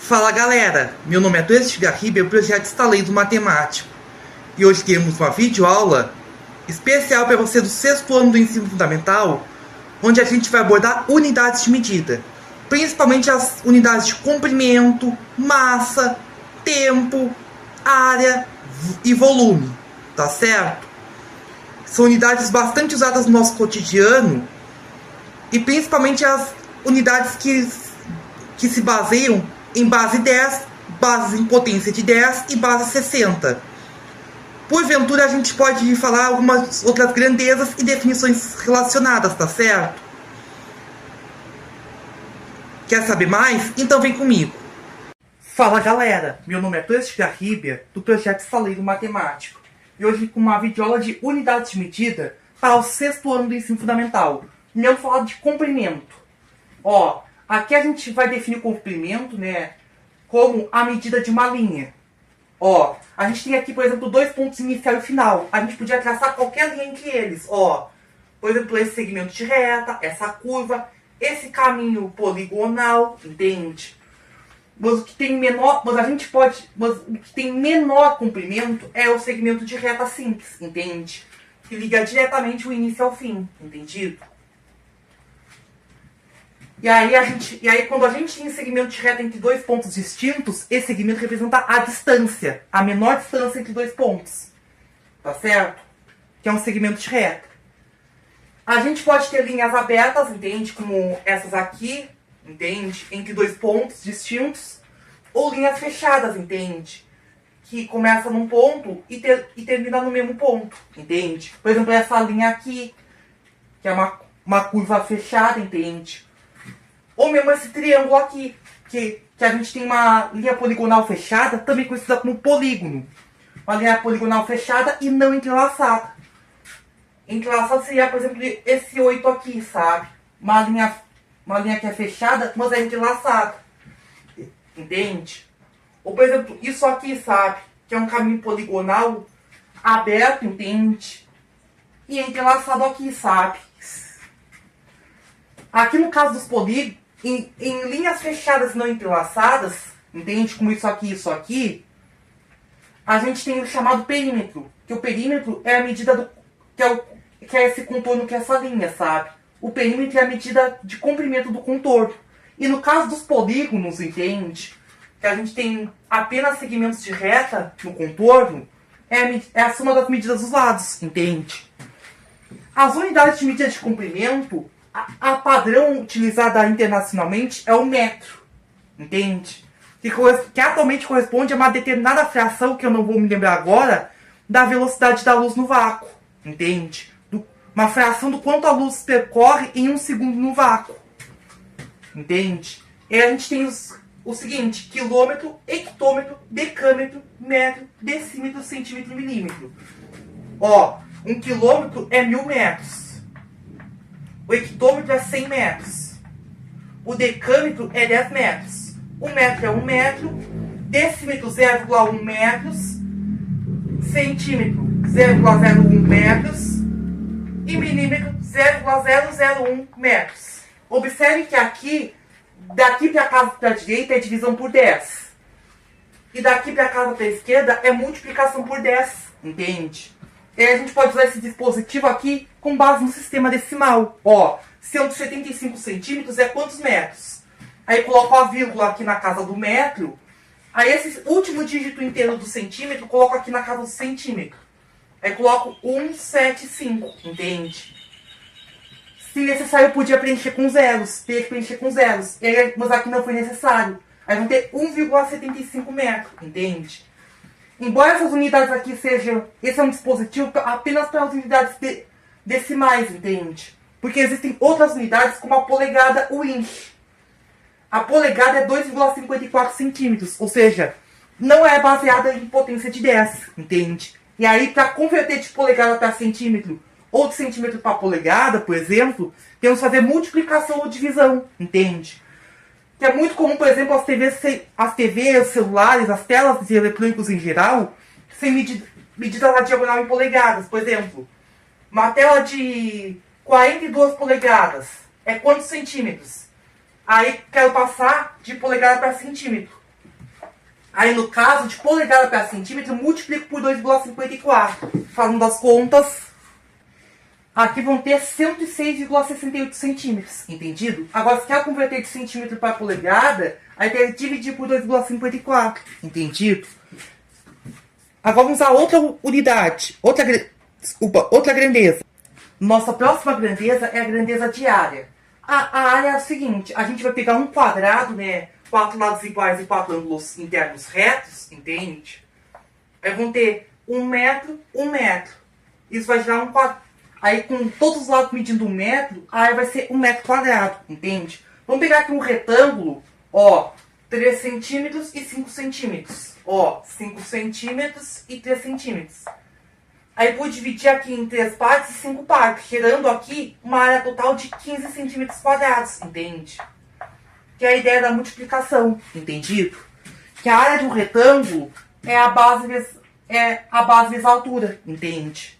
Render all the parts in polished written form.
Fala galera, meu nome é Tuestes Garribe, o projeto Estaleiro Matemático. E hoje temos uma videoaula especial para você do sexto ano do ensino fundamental, onde a gente vai abordar unidades de medida, principalmente as unidades de comprimento, massa, tempo, área e volume, tá certo? São unidades bastante usadas no nosso cotidiano e principalmente as unidades que se baseiam em base 10, bases em potência de 10 e base 60. Porventura a gente pode falar algumas outras grandezas e definições relacionadas, tá certo? Quer saber mais? Então vem comigo. Fala galera, meu nome é Tuestes Garribe, do projeto Estaleiro Matemático. E hoje com uma videoaula de unidades de medida para o sexto ano do ensino fundamental. Primeiro falar de comprimento. Aqui a gente vai definir o comprimento, né, como a medida de uma linha. A gente tem aqui, por exemplo, dois pontos inicial e final. A gente podia traçar qualquer linha entre eles. Por exemplo, esse segmento de reta, essa curva, esse caminho poligonal, entende? Mas o que tem menor, o que tem menor comprimento é o segmento de reta simples, entende? Que liga diretamente o início ao fim, entendido? E aí quando a gente tem segmento de reta entre dois pontos distintos, esse segmento representa a distância, a menor distância entre dois pontos. Tá certo? Que é um segmento de reta. A gente pode ter linhas abertas, entende? Como essas aqui, entende? Entre dois pontos distintos. Ou linhas fechadas, entende? Que começa num ponto e termina no mesmo ponto, entende? Por exemplo, essa linha aqui, que é uma curva fechada, entende? Ou mesmo esse triângulo aqui, que a gente tem uma linha poligonal fechada, também conhecida como polígono. Uma linha poligonal fechada e não entrelaçada. Entrelaçada seria, por exemplo, esse 8 aqui, sabe? Uma linha que é fechada, mas é entrelaçada. Entende? Ou, por exemplo, isso aqui, sabe? Que é um caminho poligonal aberto, entende? E é entrelaçado aqui, sabe? Aqui no caso dos polígonos, em linhas fechadas não entrelaçadas, entende? Como isso aqui, a gente tem o chamado perímetro. Que o perímetro é a medida que é esse contorno que é essa linha, sabe? O perímetro é a medida de comprimento do contorno. E no caso dos polígonos, entende? Que a gente tem apenas segmentos de reta no contorno, é a soma das medidas dos lados, entende? As unidades de medida de comprimento, a padrão utilizada internacionalmente é o metro, entende? Que atualmente corresponde a uma determinada fração, que eu não vou me lembrar agora, da velocidade da luz no vácuo, entende? Uma fração do quanto a luz percorre em um segundo no vácuo, entende? E a gente tem o seguinte: quilômetro, hectômetro, decâmetro, metro, decímetro, centímetro e milímetro. 1 quilômetro é 1000 metros. O hectômetro é 100 metros. O decâmetro é 10 metros. O metro é 1 metro. Decímetro, 0,1 metros. Centímetro, 0,01 metros. E milímetro, 0,001 metros. Observe que daqui para cá para a direita é divisão por 10. E daqui para cá para a esquerda é multiplicação por 10. Entende? E a gente pode usar esse dispositivo aqui com base no sistema decimal. 175 centímetros é quantos metros? Aí coloco a vírgula aqui na casa do metro. Aí esse último dígito inteiro do centímetro coloco aqui na casa do centímetro. Aí coloco 175, entende? Se necessário eu podia preencher com zeros. Teria que preencher com zeros. Mas aqui não foi necessário. Aí vão ter 1,75 metros, entende? Embora essas unidades aqui sejam... Esse é um dispositivo apenas para as unidades decimais, entende? Porque existem outras unidades, como a polegada, o inch. A polegada é 2,54 centímetros, ou seja, não é baseada em potência de 10, entende? E aí, para converter de polegada para centímetro, ou de centímetro para polegada, por exemplo, temos que fazer multiplicação ou divisão, entende? Que é muito comum, por exemplo, as TVs, os celulares, as telas de eletrônicos em geral, ser medidas na diagonal em polegadas. Por exemplo, uma tela de 42 polegadas é quantos centímetros? Aí quero passar de polegada para centímetro. Aí no caso de polegada para centímetro, multiplico por 2,54. Falando das contas, aqui vão ter 106,68 centímetros, entendido? Agora, se quer converter de centímetro para polegada, aí tem que dividir por 2,54, entendido? Agora vamos a outra unidade, outra grandeza. Nossa próxima grandeza é a grandeza de área. A área é o seguinte, a gente vai pegar um quadrado, né? 4 lados iguais e 4 ângulos internos retos, entende? Aí vão ter 1 metro, 1 metro. Isso vai gerar um quadrado. Aí com todos os lados medindo 1 metro, a área vai ser 1 metro quadrado, entende? Vamos pegar aqui um retângulo, ó, 3 centímetros e 5 centímetros. Ó, 5 centímetros e 3 centímetros. Aí vou dividir aqui em 3 partes e 5 partes, gerando aqui uma área total de 15 centímetros quadrados, entende? Que é a ideia da multiplicação, entendido? Que a área de um retângulo é a base vezes a altura, entende?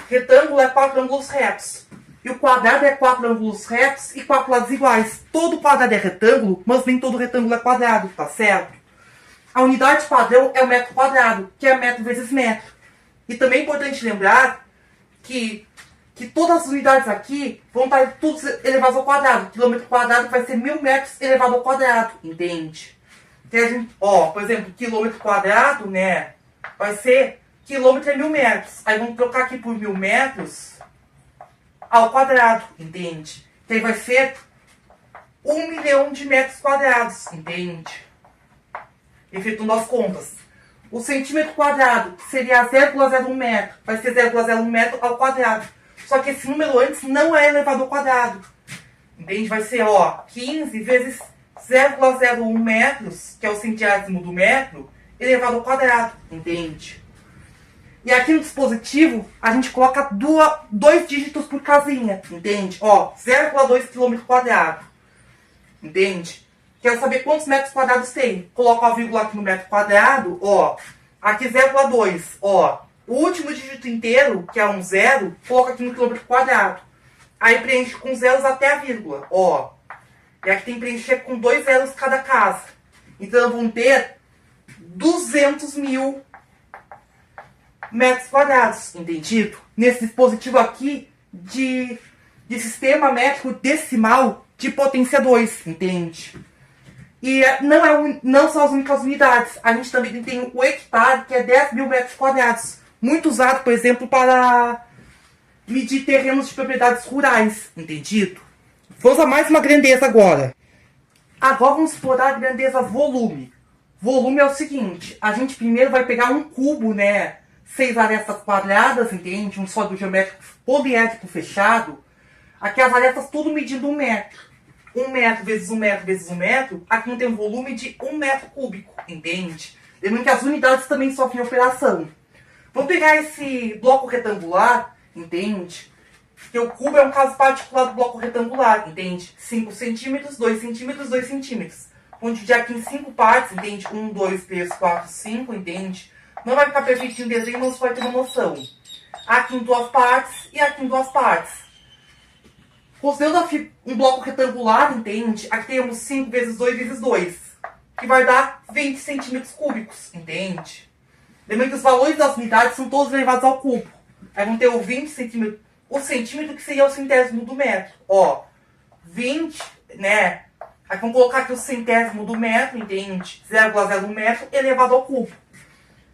Retângulo é 4 ângulos retos. E o quadrado é 4 ângulos retos e 4 lados iguais. Todo quadrado é retângulo, mas nem todo retângulo é quadrado, tá certo? A unidade padrão é o metro quadrado, que é metro vezes metro. E também é importante lembrar que todas as unidades aqui vão estar todas elevadas ao quadrado. Quilômetro quadrado vai ser 1000 metros elevado ao quadrado, entende? Então, a gente, ó, por exemplo, quilômetro quadrado, né, vai ser, quilômetro é 1000 metros. Aí vamos trocar aqui por 1000 metros ao quadrado, entende? Então aí vai ser 1 milhão de metros quadrados, entende? Efetuando as contas. O centímetro quadrado seria 0,01 metro. Vai ser 0,01 metro ao quadrado. Só que esse número antes não é elevado ao quadrado. Entende? Vai ser, ó, 15 vezes 0,01 metros, que é o centésimo do metro, elevado ao quadrado. Entende? E aqui no dispositivo, a gente coloca 2 dígitos por casinha. Entende? Ó, 0,2 km quadrado. Entende? Quero saber quantos metros quadrados tem. Coloco a vírgula aqui no metro quadrado, ó. Aqui 0,2, ó. O último dígito inteiro, que é um zero, coloca aqui no quilômetro quadrado. Aí preenche com zeros até a vírgula, ó. E aqui tem que preencher com 2 zeros cada casa. Então vão ter 200 mil metros quadrados, entendido? Nesse dispositivo aqui de sistema métrico decimal de potência 2, entende? E não são as únicas unidades. A gente também tem o hectare, que é 10 mil metros quadrados. Muito usado, por exemplo, para medir terrenos de propriedades rurais. Entendido? Vamos a mais uma grandeza agora. Agora vamos explorar a grandeza volume. Volume é o seguinte. A gente primeiro vai pegar um cubo, né? 6 arestas quadradas, entende? Um sólido geométrico poliédrico fechado. Aqui as arestas tudo medindo 1 metro. 1 metro vezes 1 metro vezes 1 metro, aqui não tem um volume de 1 metro cúbico, entende? Lembrando que as unidades também sofrem operação. Vamos pegar esse bloco retangular, entende? Que o cubo é um caso particular do bloco retangular, entende? 5 centímetros, 2 centímetros, 2 centímetros. Vamos dividir aqui em 5 partes, entende? 1, 2, 3, 4, 5, entende? Não vai ficar perfeitinho o desenho, mas você vai ter uma noção. Aqui em 2 partes e aqui em 2 partes. Considerando um bloco retangular, entende? Aqui temos 5 vezes 2 vezes 2, que vai dar 20 centímetros cúbicos, entende? Lembrando que os valores das unidades são todos elevados ao cubo. Aí vão ter o 20 centímetros, o centímetro que seria o centésimo do metro. Ó, 20, né? Aí vamos colocar aqui o centésimo do metro, entende? 0,01 metro elevado ao cubo.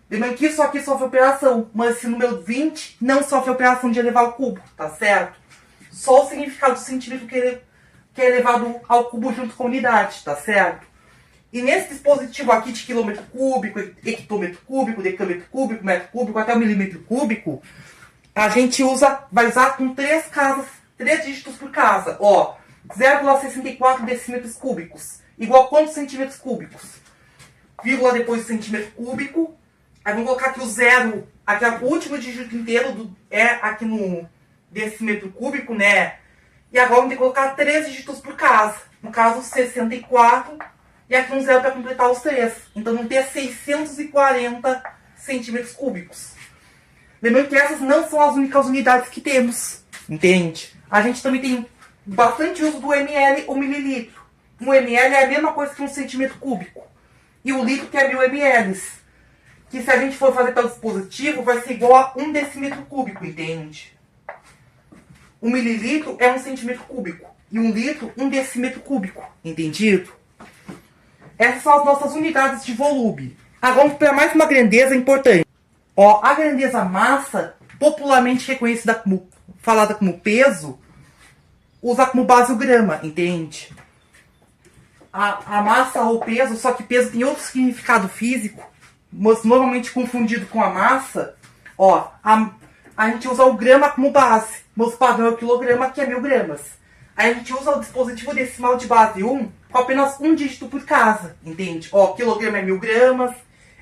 Lembrando que isso aqui sofre operação, mas esse número 20 não sofre operação de elevar ao cubo, tá certo? Só o significado do centímetro que é elevado ao cubo junto com a unidade, tá certo? E nesse dispositivo aqui de quilômetro cúbico, hectômetro cúbico, decâmetro cúbico, metro cúbico, até o milímetro cúbico, a gente vai usar com 3 dígitos por casa. Ó, 0,64 decímetros cúbicos. Igual a quantos centímetros cúbicos? Vírgula depois do centímetro cúbico. Aí vamos colocar aqui o zero, aqui o último dígito inteiro é aqui no decímetro cúbico, né? E agora vamos ter que colocar 3 dígitos por casa. No caso, 64. E aqui um zero para completar os 3. Então vamos ter 640 centímetros cúbicos. Lembrando que essas não são as únicas unidades que temos. Entende? A gente também tem bastante uso do ml ou mililitro. Um ml é a mesma coisa que um centímetro cúbico. e o litro que é 1000 ml. Que se a gente for fazer pelo dispositivo, vai ser igual a 1 decímetro cúbico, entende? 1 mililitro é 1 centímetro cúbico. E 1 litro, 1 decímetro cúbico, entendido? Essas são as nossas unidades de volume. Agora vamos para mais uma grandeza importante. Ó, a grandeza massa, popularmente reconhecida como, falada como peso, usa como base o grama, entende? A massa ou peso, só que peso tem outro significado físico, mas normalmente confundido com a massa. Ó, a gente usa o grama como base, mas o padrão é o quilograma, que é 1000 gramas. Aí a gente usa o dispositivo decimal de base 1 com apenas um dígito por casa, entende? Ó, quilograma é 1000 gramas,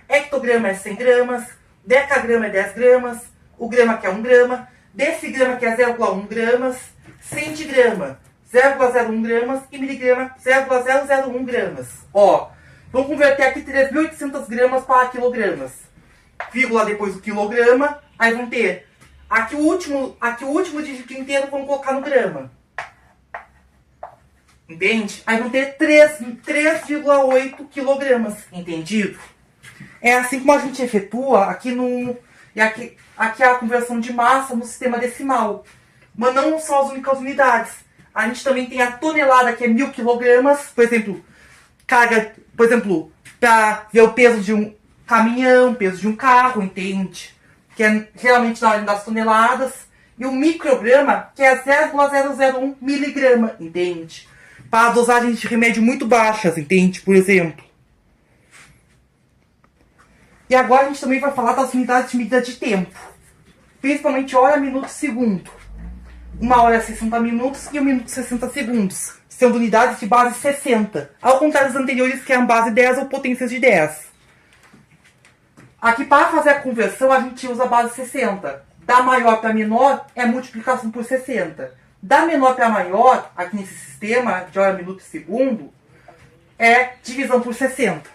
hectograma é 100 gramas, decagrama é 10 gramas, o grama que é 1 grama, decigrama que é 0,1 gramas, centigrama 0,01 gramas e miligrama 0,001 gramas. Ó, vamos converter aqui 3.800 gramas para quilogramas. Vírgula depois do quilograma, aí vamos ter aqui o último dígito inteiro, vamos colocar no grama. Entende? Aí vão ter 3,8 quilogramas, entendido? É assim como a gente efetua aqui aqui a conversão de massa no sistema decimal. Mas não são as únicas unidades. A gente também tem a tonelada, que é 1000 quilogramas. Por exemplo, para ver o peso de um caminhão, peso de um carro, entende? Que é geralmente na ordem das toneladas. E o micrograma, que é 0,001 miligrama, entende? Para dosagens de remédio muito baixas, entende? Por exemplo. E agora a gente também vai falar das unidades de medida de tempo. Principalmente hora, minuto e segundo. 1 hora é 60 minutos e 1 minuto 60 segundos. Sendo unidades de base 60. Ao contrário das anteriores, que eram base 10 ou potências de 10. Aqui, para fazer a conversão, a gente usa a base 60. Da maior para menor é multiplicação por 60. Da menor para maior, aqui nesse sistema de hora, minuto e segundo, é divisão por 60.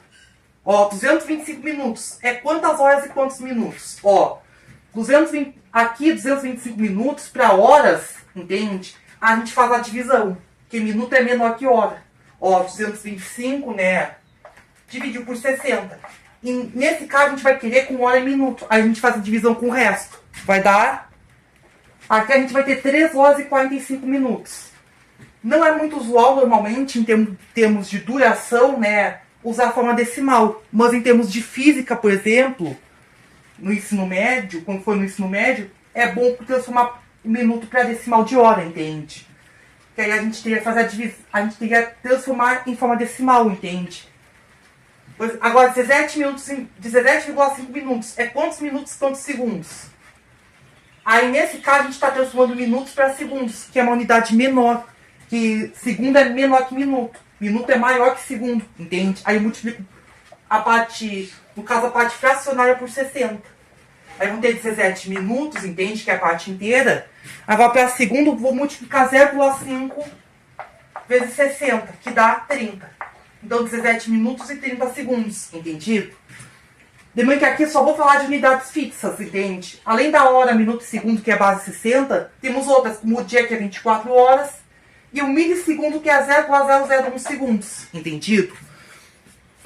Ó, 225 minutos é quantas horas e quantos minutos? Ó, 225 minutos para horas, entende? A gente faz a divisão, que minuto é menor que hora. Ó, 225, né? Dividiu por 60. E nesse caso a gente vai querer com hora e minuto. Aí a gente faz a divisão com o resto. Vai dar... Aqui a gente vai ter 3 horas e 45 minutos. Não é muito usual normalmente em termos de duração, né? Usar a forma decimal. Mas em termos de física, por exemplo, no ensino médio, quando for no ensino médio, é bom transformar o minuto para decimal de hora, entende? Que aí a gente teria que fazer a gente teria que transformar em forma decimal, entende? Agora, 17,5 minutos é quantos minutos, quantos segundos? Aí, nesse caso, a gente está transformando minutos para segundos, que é uma unidade menor. Que segundo é menor que minuto. Minuto é maior que segundo, entende? Aí eu multiplico a parte, no caso, a parte fracionária por 60. Aí vão ter 17 minutos, entende? Que é a parte inteira. Agora, para segundo, vou multiplicar 0,5 vezes 60, que dá 30. Então, 17 minutos e 30 segundos, entendido? Lembrando que aqui só vou falar de unidades fixas, entende? Além da hora, minuto e segundo, que é base 60, temos outras, como o dia, que é 24 horas, e o milissegundo, que é 0,001 segundos, entendido?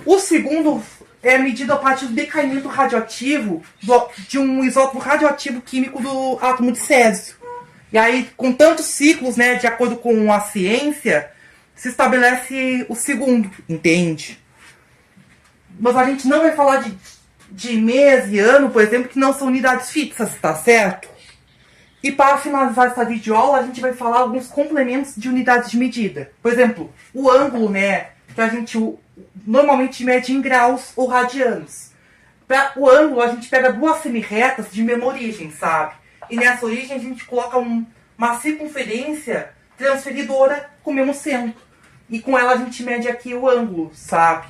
O segundo é medido a partir do decaimento radioativo de um isótopo radioativo químico do átomo de césio. E aí, com tantos ciclos, né, de acordo com a ciência, se estabelece o segundo, entende? Mas a gente não vai falar de mês e ano, por exemplo, que não são unidades fixas, tá certo? E para finalizar essa videoaula, a gente vai falar alguns complementos de unidades de medida. Por exemplo, o ângulo, né, que a gente normalmente mede em graus ou radianos. Para o ângulo, a gente pega duas semirretas de mesma origem, sabe? E nessa origem a gente coloca uma circunferência transferidora com o mesmo centro. E com ela a gente mede aqui o ângulo, sabe?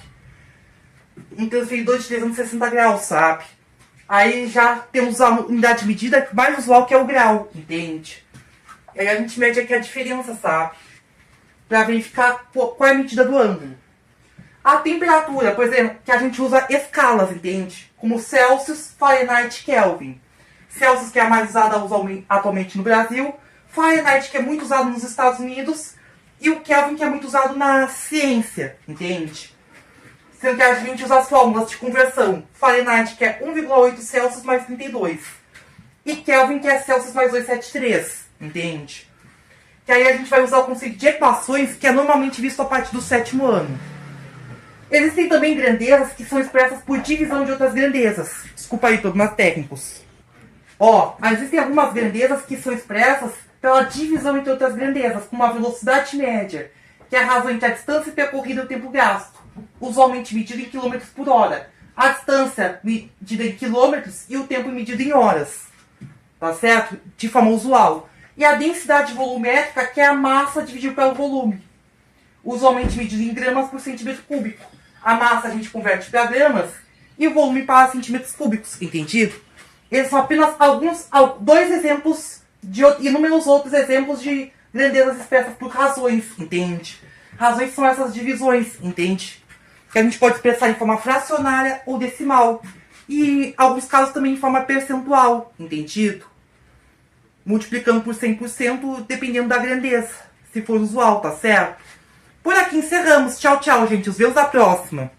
Um transferidor de 360 graus, sabe? Aí já temos a unidade de medida mais usual, que é o grau, entende? E aí a gente mede aqui a diferença, sabe? Para verificar qual é a medida do ângulo. A temperatura, por exemplo, que a gente usa escalas, entende? Como Celsius, Fahrenheit, Kelvin. Celsius, que é a mais usada atualmente no Brasil. Fahrenheit, que é muito usado nos Estados Unidos. E o Kelvin, que é muito usado na ciência, entende? Sendo que a gente usa as fórmulas de conversão. Fahrenheit, que é 1,8 Celsius mais 32. E Kelvin, que é Celsius mais 273. Entende? Que aí a gente vai usar o conceito de equações, que é normalmente visto a partir do 7º ano. Existem também grandezas que são expressas por divisão de outras grandezas. Desculpa aí, todos mais técnicos. Ó, existem algumas grandezas que são expressas pela divisão entre outras grandezas, como a velocidade média, que é a razão entre a distância percorrida e o tempo gasto, usualmente medido em km por hora. A distância medida em quilômetros e o tempo medido em horas. Tá certo? De forma usual. E a densidade volumétrica, que é a massa dividida pelo volume. Usualmente medido em gramas por centímetro cúbico. A massa a gente converte para gramas e o volume para centímetros cúbicos. Entendido? Esses são apenas dois exemplos de inúmeros outros exemplos de grandezas expressas por razões. Entende? Razões são essas divisões. Entende? Que a gente pode expressar em forma fracionária ou decimal. E em alguns casos também em forma percentual. Entendido? Multiplicando por 100% dependendo da grandeza. Se for usual, tá certo? Por aqui encerramos. Tchau, tchau, gente. Os vemos na próxima.